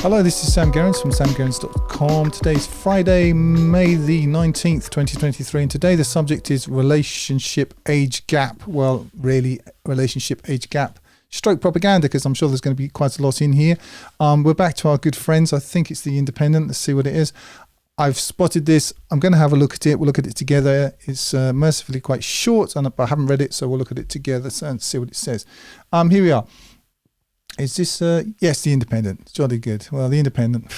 Hello, this is Sam Gerrans from samgerrans.com. Today's Friday, May the 19th, 2023, and today the subject is relationship age gap. Well, really, relationship age gap stroke propaganda, because I'm sure there's going to be quite a lot in here. We're back to our good friends. I think it's The Independent. Let's see what it is. I've spotted this. I'm going to have a look at it. We'll look at it together. It's mercifully quite short, but I haven't read it, so we'll look at it together and see what it says. Here we are. Is this, yes, The Independent. Jolly good. Well, The Independent,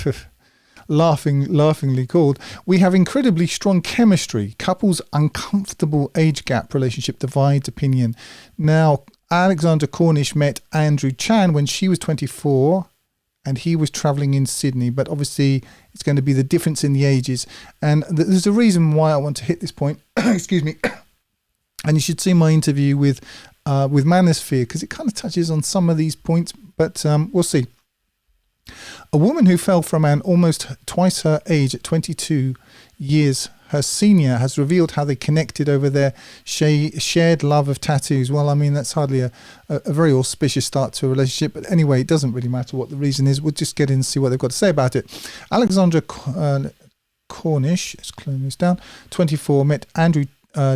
laughingly called. We have incredibly strong chemistry. Couples uncomfortable age gap relationship divides opinion. Now, Alexandra Cornish met Andrew Chan when she was 24 and he was traveling in Sydney. But obviously, it's going to be the difference in the ages. And there's a reason why I want to hit this point. Excuse me. And you should see my interview with Manosphere, because it kind of touches on some of these points, but we'll see. A woman who fell for a man almost twice her age at 22 years, her senior, has revealed how they connected over their shared love of tattoos. Well, I mean, that's hardly a very auspicious start to a relationship, but anyway, it doesn't really matter what the reason is. We'll just get in and see what they've got to say about it. Alexandra Cornish, let's close this down, 24, met Andrew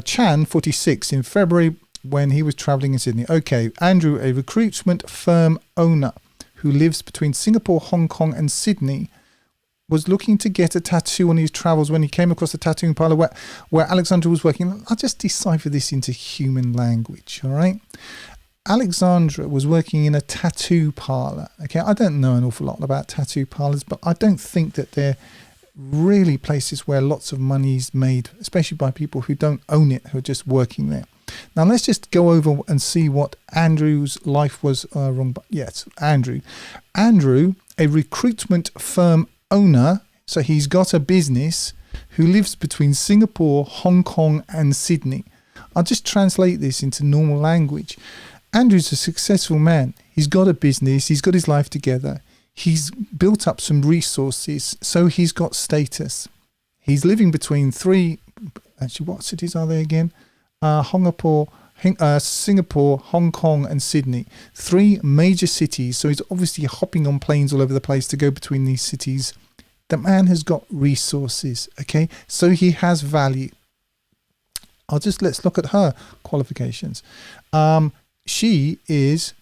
Chan, 46, in February when he was traveling in Sydney. Okay, Andrew, a recruitment firm owner who lives between Singapore, Hong Kong and Sydney, was looking to get a tattoo on his travels when he came across a tattooing parlour where Alexandra was working. I'll just decipher this into human language, all right? Alexandra was working in a tattoo parlour. Okay, I don't know an awful lot about tattoo parlours, but I don't think that they're really places where lots of money is made, especially by people who don't own it, who are just working there. Now let's just go over and see what Andrew's life was wrong. But yes, Andrew, a recruitment firm owner, so he's got a business, who lives between Singapore, Hong Kong and Sydney. I'll just translate this into normal language. Andrew's a successful man. He's got a business. He's got his life together. He's built up some resources, so he's got status. He's living between what cities are they again? Singapore, Hong Kong and Sydney. 3 major cities, so he's obviously hopping on planes all over the place to go between these cities. The man has got resources, okay? So he has value. Let's look at her qualifications. She is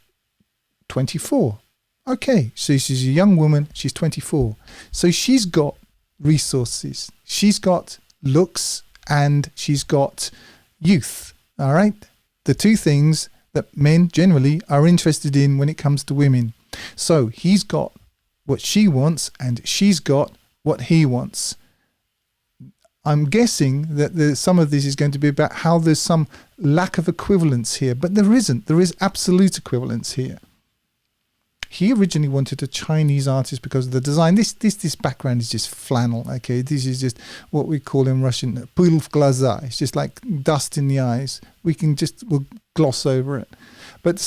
24. Okay, so she's a young woman, she's 24. So she's got resources. She's got looks and she's got youth, all right? The 2 things that men generally are interested in when it comes to women. So he's got what she wants and she's got what he wants. I'm guessing that some of this is going to be about how there's some lack of equivalence here, but there isn't. There is absolute equivalence here. He originally wanted a Chinese artist because of the design. This background is just flannel, okay? This is just what we call in Russian pыл в глаза. It's just like dust in the eyes. We'll gloss over it. But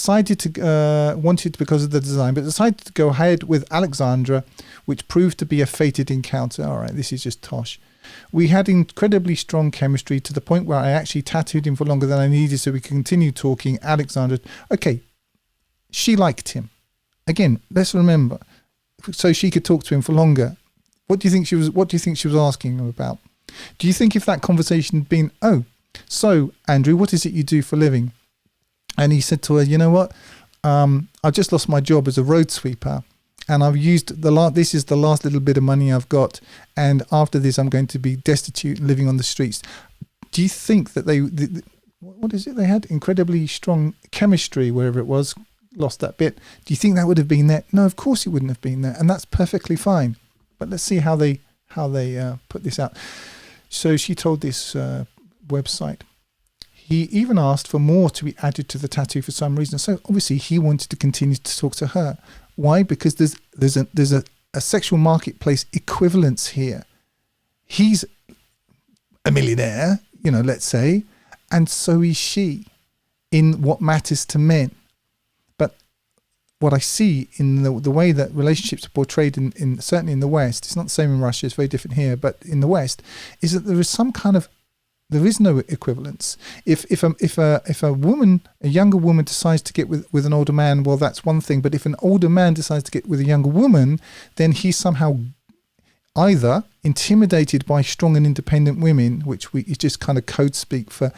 wanted because of the design, but decided to go ahead with Alexandra, which proved to be a fated encounter. All right, this is just tosh. We had incredibly strong chemistry to the point where I actually tattooed him for longer than I needed so we could continue talking. Alexandra, okay, she liked him. Again, let's remember, so she could talk to him for longer. What do you think she was asking him about? Do you think if that conversation had been, so Andrew, what is it you do for a living? And he said to her, you know what? I just lost my job as a road sweeper, and I've used this is the last little bit of money I've got, and after this I'm going to be destitute and living on the streets. Do you think that they had incredibly strong chemistry, wherever it was? Lost that bit. Do you think that would have been there? No, of course it wouldn't have been there, and that's perfectly fine. But let's see how they put this out. So she told this website. He even asked for more to be added to the tattoo for some reason. So obviously he wanted to continue to talk to her. Why? Because there's a sexual marketplace equivalence here. He's a millionaire, let's say, and so is she in what matters to men. What I see in the way that relationships are portrayed in certainly in the West, it's not the same in Russia, it's very different here, but in the West, is that there is some kind of There is no equivalence. If a woman, a younger woman, decides to get with an older man, well, that's one thing. But if an older man decides to get with a younger woman, then he's somehow either intimidated by strong and independent women, which is just kind of code speak for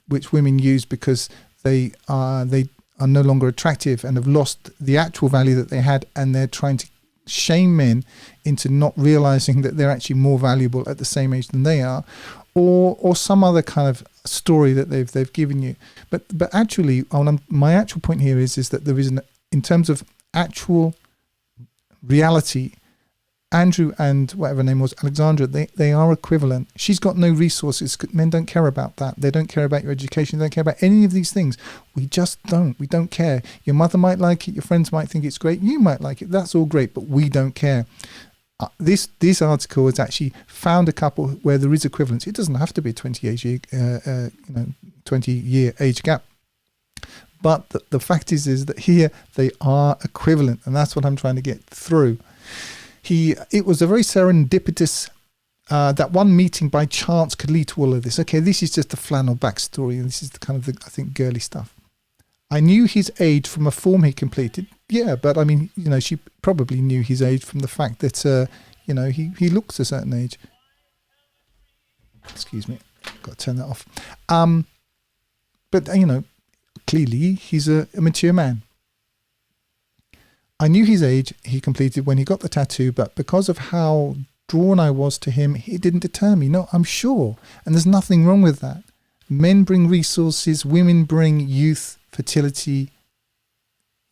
which women use because they are no longer attractive and have lost the actual value that they had, and they're trying to shame men into not realizing that they're actually more valuable at the same age than they are, or some other kind of story that they've given you. But actually, my actual point here is that there is in terms of actual reality, Andrew and whatever her name was, Alexandra, they are equivalent. She's got no resources. Men don't care about that. They don't care about your education. They don't care about any of these things. We just don't. We don't care. Your mother might like it. Your friends might think it's great. You might like it. That's all great, but we don't care. This article has actually found a couple where there is equivalence. It doesn't have to be a 20-year age gap. But the fact is that here they are equivalent, and that's what I'm trying to get through. It was a very serendipitous, that one meeting by chance could lead to all of this. Okay, this is just a flannel backstory. This is the kind of, I think, girly stuff. I knew his age from a form he completed. Yeah, but I mean, she probably knew his age from the fact that, he looks a certain age. Excuse me, got to turn that off. But, clearly he's a mature man. I knew his age he completed when he got the tattoo, but because of how drawn I was to him, it didn't deter me. No, I'm sure. And there's nothing wrong with that. Men bring resources, women bring youth, fertility,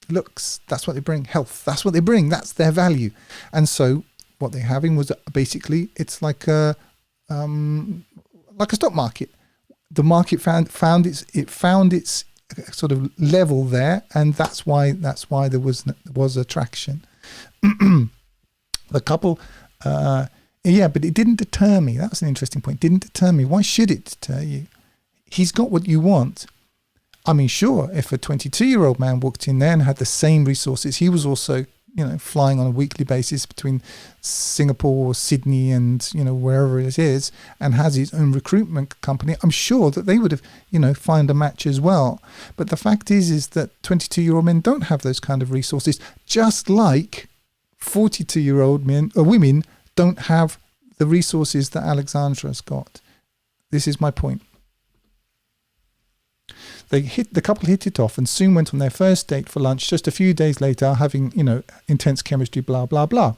looks. That's what they bring. Health. That's what they bring. That's their value. And so what they're having was basically, it's like a stock market. The market found its sort of level there, and that's why there was attraction. The couple, but it didn't deter me. That was an interesting point. Didn't deter me. Why should it deter you? He's got what you want. I mean, sure, if a 22-year-old man walked in there and had the same resources, he was also, flying on a weekly basis between Singapore, Sydney, and, wherever it is, and has his own recruitment company, I'm sure that they would have, find a match as well. But the fact is that 22-year-old men don't have those kind of resources, just like 42-year-old men or women don't have the resources that Alexandra's got. This is my point. The couple hit it off and soon went on their first date for lunch just a few days later, having, intense chemistry, blah, blah, blah.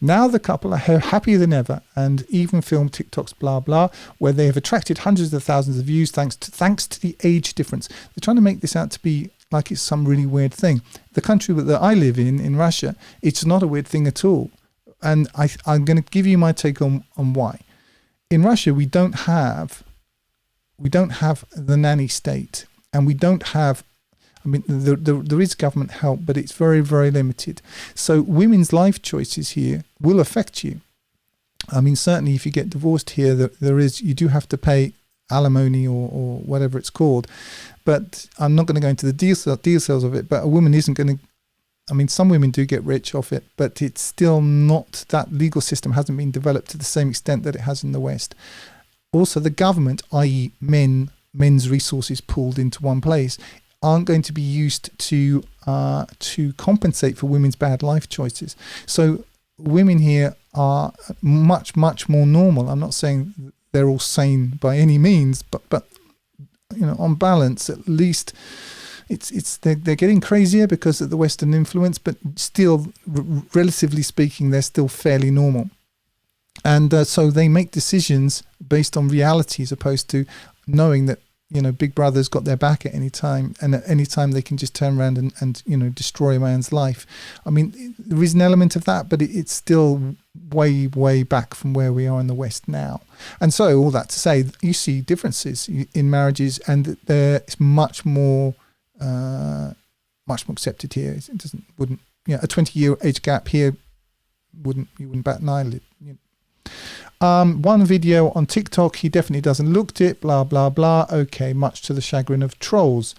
Now the couple are happier than ever and even film TikToks, blah, blah, where they have attracted hundreds of thousands of views thanks to the age difference. They're trying to make this out to be like it's some really weird thing. The country that I live in Russia, it's not a weird thing at all. And I'm going to give you my take on why. In Russia, we don't have the nanny state. And we don't have, there is government help, but it's very, very limited. So women's life choices here will affect you. I mean, certainly if you get divorced here, you do have to pay alimony or whatever it's called. But I'm not going to go into the details of it, but a woman isn't going to, some women do get rich off it, but it's still not, that legal system hasn't been developed to the same extent that it has in the West. Also, the government, i.e. men's resources pooled into one place, aren't going to be used to compensate for women's bad life choices. So women here are much, much more normal. I'm not saying they're all sane by any means, but on balance, at least they're getting crazier because of the Western influence, but still, relatively speaking, they're still fairly normal. And so they make decisions based on reality as opposed to knowing that, Big Brother's got their back at any time, and at any time they can just turn around and destroy a man's life. I mean, there is an element of that, but it's still way, way back from where we are in the West now. And so all that to say, you see differences in marriages, and it's much more accepted here. It wouldn't a 20-year age gap here you wouldn't bat an eyelid. One video on TikTok, he definitely doesn't look it, blah, blah, blah. Okay, much to the chagrin of trolls.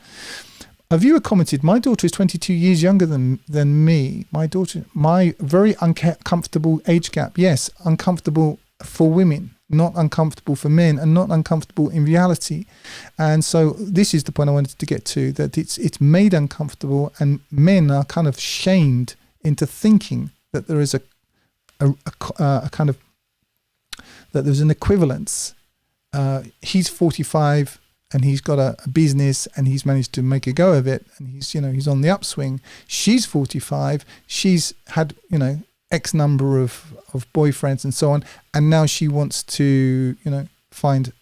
A viewer commented, my daughter is 22 years younger than me. My very uncomfortable age gap. Yes, uncomfortable for women. not uncomfortable for men, and not uncomfortable in reality. And so this is the point I wanted to get to, that it's made uncomfortable, and men are kind of shamed into thinking that there is a kind of, that there's an equivalence. He's 45 and he's got a business and he's managed to make a go of it, and he's on the upswing. She's 45, she's had X number of boyfriends and so on, and now she wants to find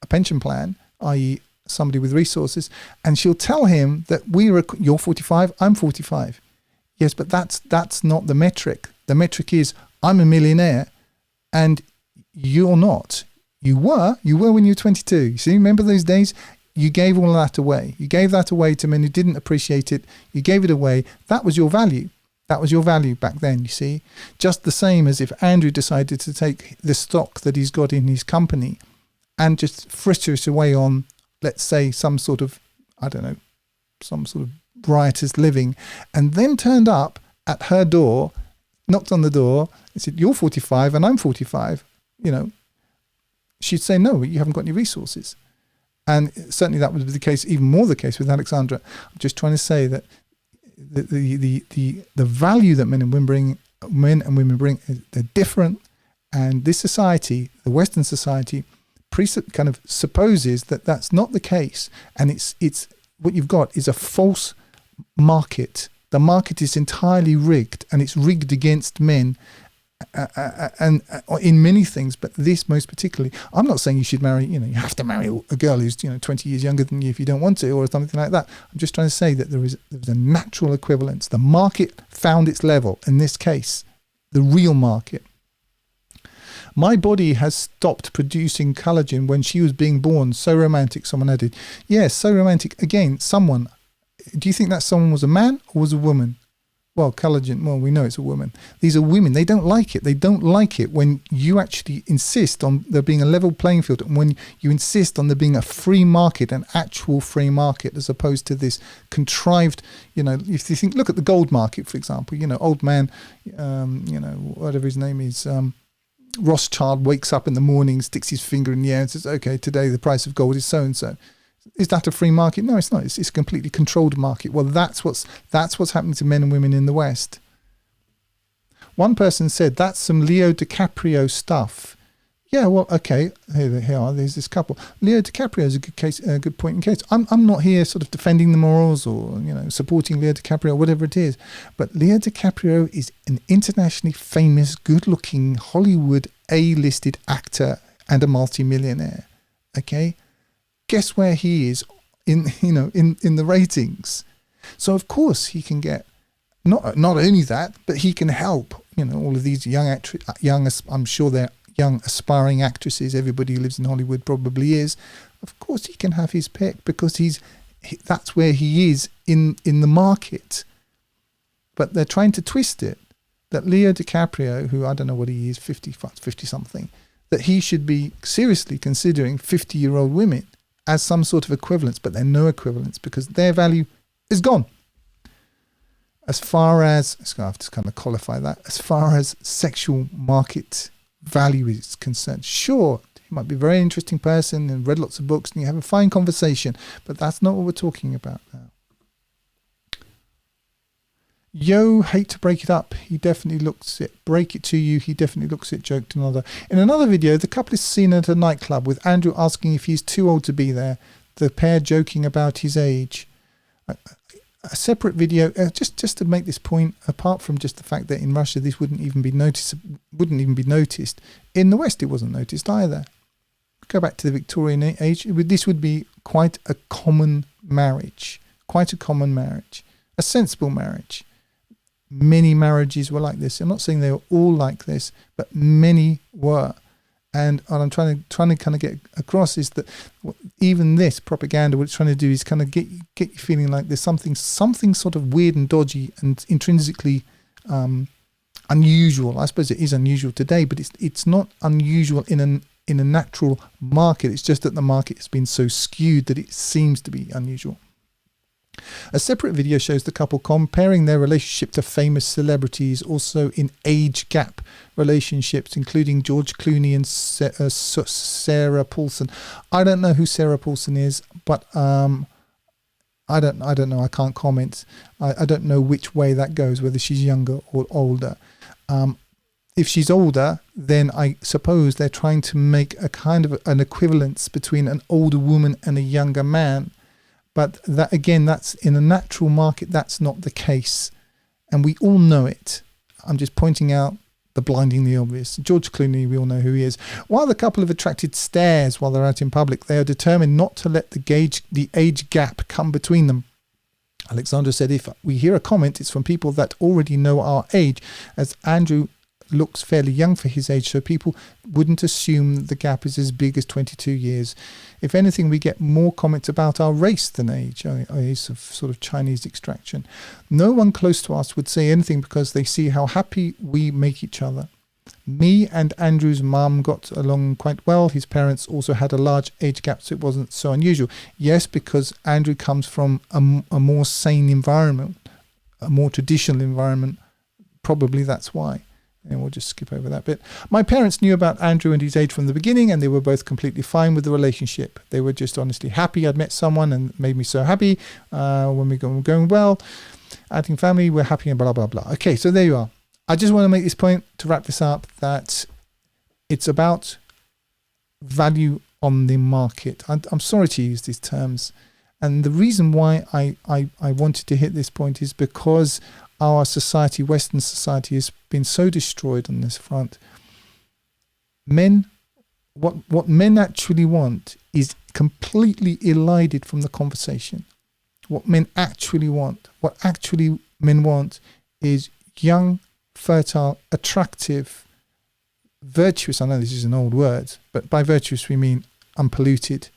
a pension plan, i.e. somebody with resources, and she'll tell him that you're 45, I'm 45. Yes, but that's not the metric. The metric is, I'm a millionaire and you're not. You were when you were 22. You see, remember those days? You gave all that away. You gave that away to men who didn't appreciate it. You gave it away. That was your value. That was your value back then, you see. Just the same as if Andrew decided to take the stock that he's got in his company and just fritter it away on, let's say, some sort of riotous living, and then turned up at her door, knocked on the door, and said, you're 45 and I'm 45, she'd say, no, you haven't got any resources. And certainly that would be the case, even more the case with Alexandra. I'm just trying to say that the value that men and women bring, they're different. And this society, the Western society, kind of supposes that that's not the case. And it's what you've got is a false market. The market is entirely rigged, and it's rigged against men. And in many things, but this most particularly. I'm not saying you should marry, you have to marry a girl who's 20 years younger than you if you don't want to, or something like that. I'm just trying to say that there's a natural equivalence. The market found its level in this case, the real market. My body has stopped producing collagen when she was being born. So romantic, someone added. Yes, so romantic. Again, someone. Do you think that someone was a man or was a woman? Well, collagen, we know it's a woman. These are women. They don't like it. They don't like it when you actually insist on there being a level playing field, and when you insist on there being a free market, an actual free market, as opposed to this contrived, if you think, look at the gold market, for example, old man, whatever his name is, Rothschild wakes up in the morning, sticks his finger in the air and says, okay, today the price of gold is so-and-so. Is that a free market? No, it's not. It's a completely controlled market. Well, that's what's happening to men and women in the West. One person said, that's some Leo DiCaprio stuff. Yeah, well, okay. There's this couple. Leo DiCaprio is a good point in case. I'm not here sort of defending the morals or supporting Leo DiCaprio, whatever it is. But Leo DiCaprio is an internationally famous, good-looking Hollywood A-listed actor and a multi-millionaire. Okay. Guess where he is in the ratings. So of course he can get not only that, but he can help all of these young I'm sure they're young aspiring actresses. Everybody who lives in Hollywood probably is. Of course he can have his pick because that's where he is in the market. But they're trying to twist it that Leo DiCaprio, who I don't know what he is, 50 something, that he should be seriously considering 50-year-old women as some sort of equivalence, but they're no equivalence because their value is gone. As far as, I have to kind of qualify that, as far as sexual market value is concerned, sure, he might be a very interesting person and read lots of books and you have a fine conversation, but that's not what we're talking about now. Yo, hate to break it up. He definitely looks it. Break it to you. He definitely looks it. Joked another. In another video, the couple is seen at a nightclub with Andrew asking if he's too old to be there. The pair joking about his age. A separate video, just to make this point. Apart from just the fact that in Russia this wouldn't even be noticed. In the West, it wasn't noticed either. Go back to the Victorian age. This would be quite a common marriage. A sensible marriage. Many marriages were like this. I'm not saying they were all like this, but many were. And what I'm trying to kind of get across is that even this propaganda, what it's trying to do is kind of get you feeling like there's something sort of weird and dodgy and intrinsically unusual. I suppose it is unusual today, but it's not unusual in a natural market. It's just that the market has been so skewed that it seems to be unusual. A separate video shows the couple comparing their relationship to famous celebrities, also in age gap relationships, including George Clooney and Sarah Paulson. I don't know who Sarah Paulson is, but I don't know. I can't comment. I don't know which way that goes, whether she's younger or older. If she's older, then I suppose they're trying to make a kind of an equivalence between an older woman and a younger man. But that, again, that's in a natural market, that's not the case. And we all know it. I'm just pointing out the blindingly obvious. George Clooney, we all know who he is. While the couple have attracted stares while they're out in public, they are determined not to let the age gap come between them. Alexandra said, if we hear a comment, it's from people that already know our age, as Andrew looks fairly young for his age, so people wouldn't assume the gap is as big as 22 years. If anything, we get more comments about our race than age. He's of sort of Chinese extraction. No one close to us would say anything because they see how happy we make each other. Me and Andrew's mum got along quite well. His parents also had a large age gap, so it wasn't so unusual. Yes, because Andrew comes from a more sane environment, a more traditional environment. Probably that's why. And we'll just skip over that bit. My parents knew about Andrew and his age from the beginning, and they were both completely fine with the relationship. They were just honestly happy I'd met someone, and it made me so happy when we were going well. Adding family, we're happy and blah, blah, blah. Okay, so there you are. I just want to make this point to wrap this up, that it's about value on the market. I'm sorry to use these terms. And the reason why I wanted to hit this point is because our society, Western society, has been so destroyed on this front. Men, what men actually want is completely elided from the conversation. What men actually want, men want is young, fertile, attractive, virtuous, I know this is an old word, but by virtuous we mean unpolluted,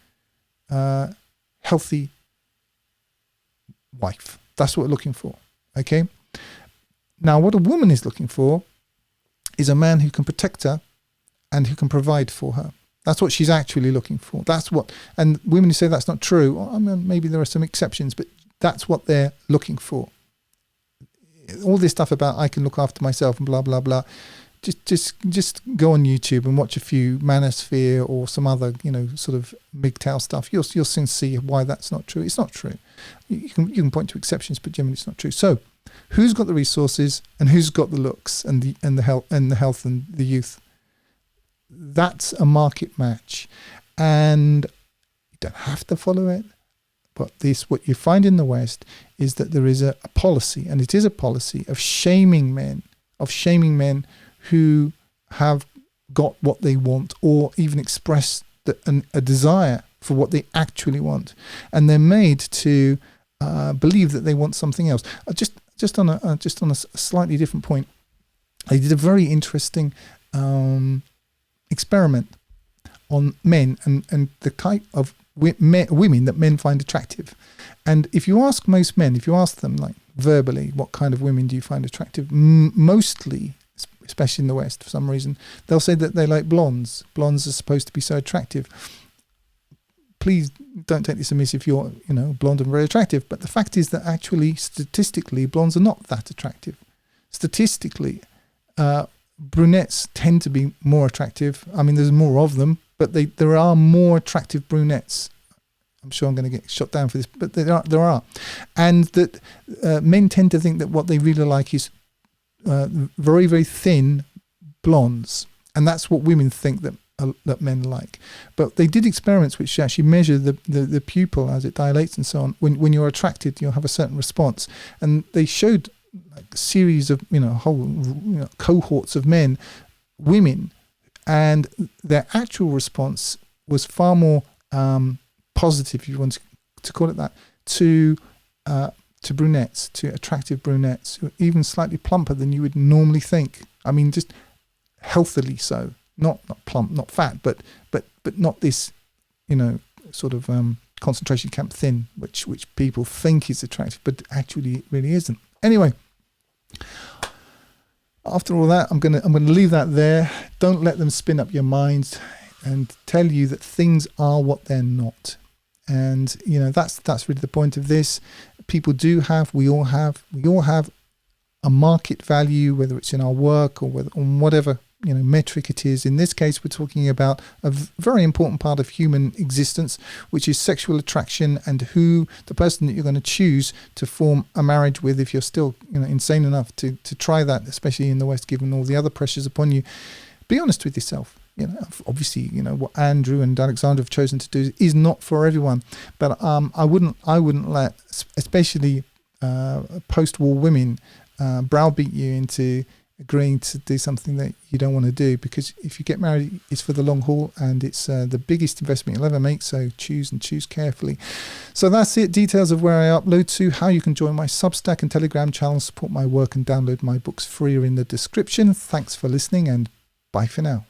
healthy wife. That's what we're looking for, okay? Now, what a woman is looking for is a man who can protect her and who can provide for her. That's what she's actually looking for. That's what, and women who say that's not true, I mean, maybe there are some exceptions, but that's what they're looking for. All this stuff about I can look after myself and blah, blah, blah. Just go on YouTube and watch a few Manosphere or some other, sort of MGTOW stuff. You'll soon see why that's not true. It's not true. You can point to exceptions, but generally it's not true. So, who's got the resources and who's got the looks and the health and the youth? That's a market match, and you don't have to follow it. But what you find in the West is that there is a policy, and it is a policy of shaming men who have got what they want, or even express a desire for what they actually want, and they're made to believe that they want something else. Just on a slightly different point, they did a very interesting experiment on men and the type of women that men find attractive. And if you ask most men, if you ask them like verbally, what kind of women do you find attractive? Mostly, especially in the West, for some reason, they'll say that they like blondes. Blondes are supposed to be so attractive. Please don't take this amiss if you're, blonde and very attractive. But the fact is that actually, statistically, blondes are not that attractive. Statistically, brunettes tend to be more attractive. I mean, there's more of them, but there are more attractive brunettes. I'm sure I'm going to get shot down for this, but there are. And that men tend to think that what they really like is very, very thin blondes. And that's what women think that men like. But they did experiments which actually measure the pupil as it dilates and so on. When you're attracted, you'll have a certain response. And they showed a series of, whole cohorts of women, and their actual response was far more positive, if you want to call it that, to brunettes, to attractive brunettes, who are even slightly plumper than you would normally think. I mean, just healthily so. Not plump, not fat, but not this, sort of concentration camp thin, which people think is attractive, but actually it really isn't. Anyway, after all that, I'm gonna leave that there. Don't let them spin up your minds and tell you that things are what they're not. And that's really the point of this. We all have a market value, whether it's in our work or on whatever metric it is. In this case, we're talking about a very important part of human existence, which is sexual attraction, and who the person that you're going to choose to form a marriage with. If you're still insane enough to try that, especially in the West, given all the other pressures upon you, be honest with yourself. Obviously, what Andrew and Alexander have chosen to do is not for everyone. But I wouldn't let, especially post-war women, browbeat you into agreeing to do something that you don't want to do, because if you get married, it's for the long haul, and it's the biggest investment you'll ever make. So choose carefully. So that's it. Details of where I upload to, how you can join my Substack and Telegram channel, support my work, and download my books free are in the description. Thanks for listening, and bye for now.